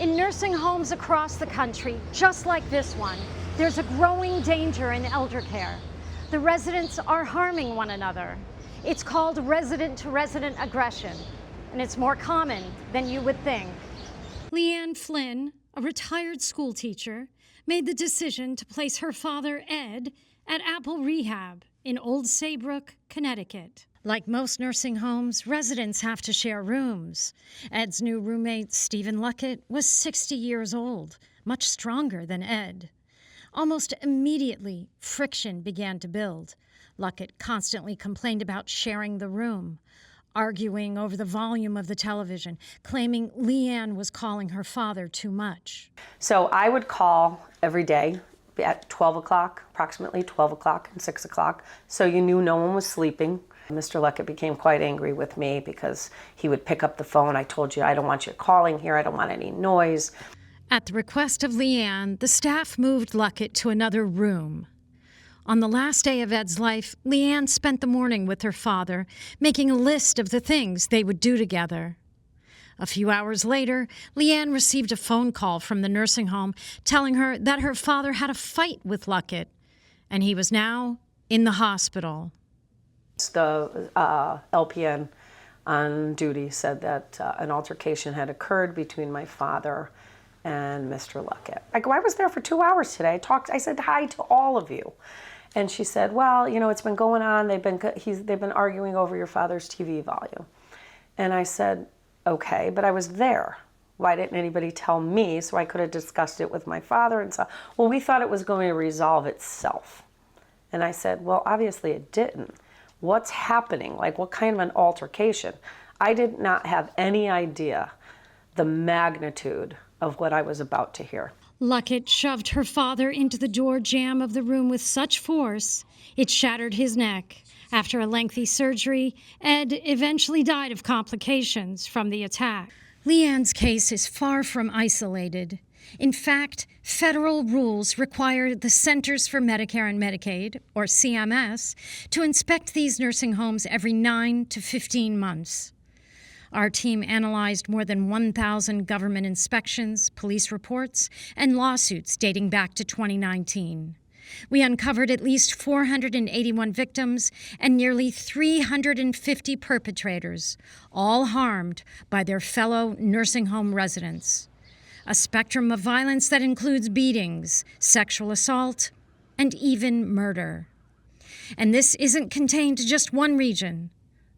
In nursing homes across the country, just like this one, there's a growing danger in elder care. The residents are harming one another. It's called resident-to-resident aggression, and it's more common than you would think. Leanne Flynn, a retired school teacher, made the decision to place her father, Ed, at Apple Rehab in Old Saybrook, Connecticut. Like most nursing homes, residents have to share rooms. Ed's new roommate, Stephen Luckett, was 60 years old, much stronger than Ed. Almost immediately, friction began to build. Luckett constantly complained about sharing the room, arguing over the volume of the television, claiming Leanne was calling her father too much. So I would call every day at 12 o'clock, approximately 12 o'clock and 6 o'clock, so you knew no one was sleeping. Mr. Luckett became quite angry with me because he would pick up the phone. I told you, I don't want you calling here. I don't want any noise. At the request of Leanne, the staff moved Luckett to another room. On the last day of Ed's life, Leanne spent the morning with her father, making a list of the things they would do together. A few hours later, Leanne received a phone call from the nursing home telling her that her father had a fight with Luckett, and he was now in the hospital. The LPN on duty said that an altercation had occurred between my father and Mr. Luckett. I go, I was there for 2 hours today. I said hi to all of you. And she said, well, you know, it's been going on. They've been arguing over your father's TV volume. And I said, okay, but I was there. Why didn't anybody tell me so I could have discussed it with my father? And so, well, we thought it was going to resolve itself. And I said, well, obviously it didn't. What's happening? Like, what kind of an altercation? I did not have any idea the magnitude of what I was about to hear. Luckett shoved her father into the door jamb of the room with such force, it shattered his neck. After a lengthy surgery, Ed eventually died of complications from the attack. Leanne's case is far from isolated. In fact, federal rules require the Centers for Medicare and Medicaid, or CMS, to inspect these nursing homes every 9 to 15 months. Our team analyzed more than 1,000 government inspections, police reports, and lawsuits dating back to 2019. We uncovered at least 481 victims and nearly 350 perpetrators, all harmed by their fellow nursing home residents. A spectrum of violence that includes beatings, sexual assault, and even murder. And this isn't contained to just one region.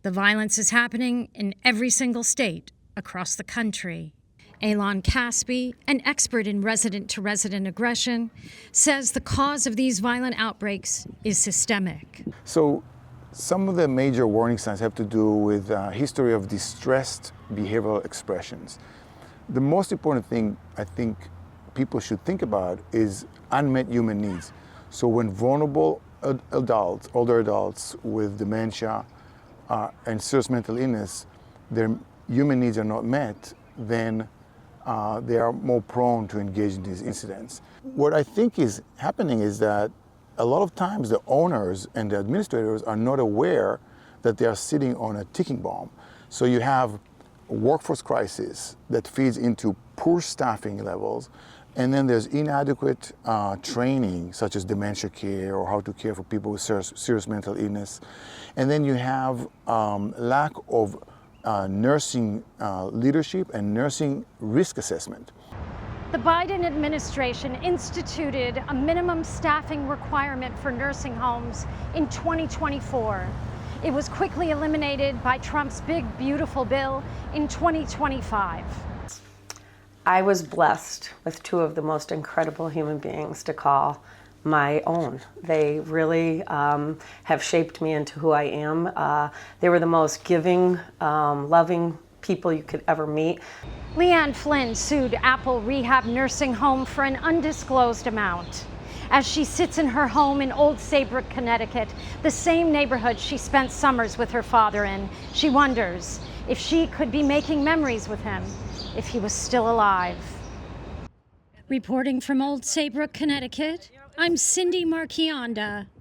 The violence is happening in every single state across the country. Alon Caspi, an expert in resident-to-resident aggression, says the cause of these violent outbreaks is systemic. So some of the major warning signs have to do with history of distressed behavioral expressions. The most important thing I think people should think about is unmet human needs. So when vulnerable adults, older adults with dementia and serious mental illness, their human needs are not met, then they are more prone to engage in these incidents. What I think is happening is that a lot of times the owners and the administrators are not aware that they are sitting on a ticking bomb. So you have workforce crisis that feeds into poor staffing levels, and then there's inadequate training, such as dementia care or how to care for people with serious mental illness. And then you have lack of nursing leadership and nursing risk assessment. The Biden administration instituted a minimum staffing requirement for nursing homes in 2024. It was quickly eliminated by Trump's big, beautiful bill in 2025. I was blessed with two of the most incredible human beings to call my own. They really have shaped me into who I am. They were the most giving, loving people you could ever meet. Leanne Flynn sued Apple Rehab Nursing Home for an undisclosed amount. As she sits in her home in Old Saybrook, Connecticut, the same neighborhood she spent summers with her father in, she wonders if she could be making memories with him if he was still alive. Reporting from Old Saybrook, Connecticut, I'm Cindy Marchionda.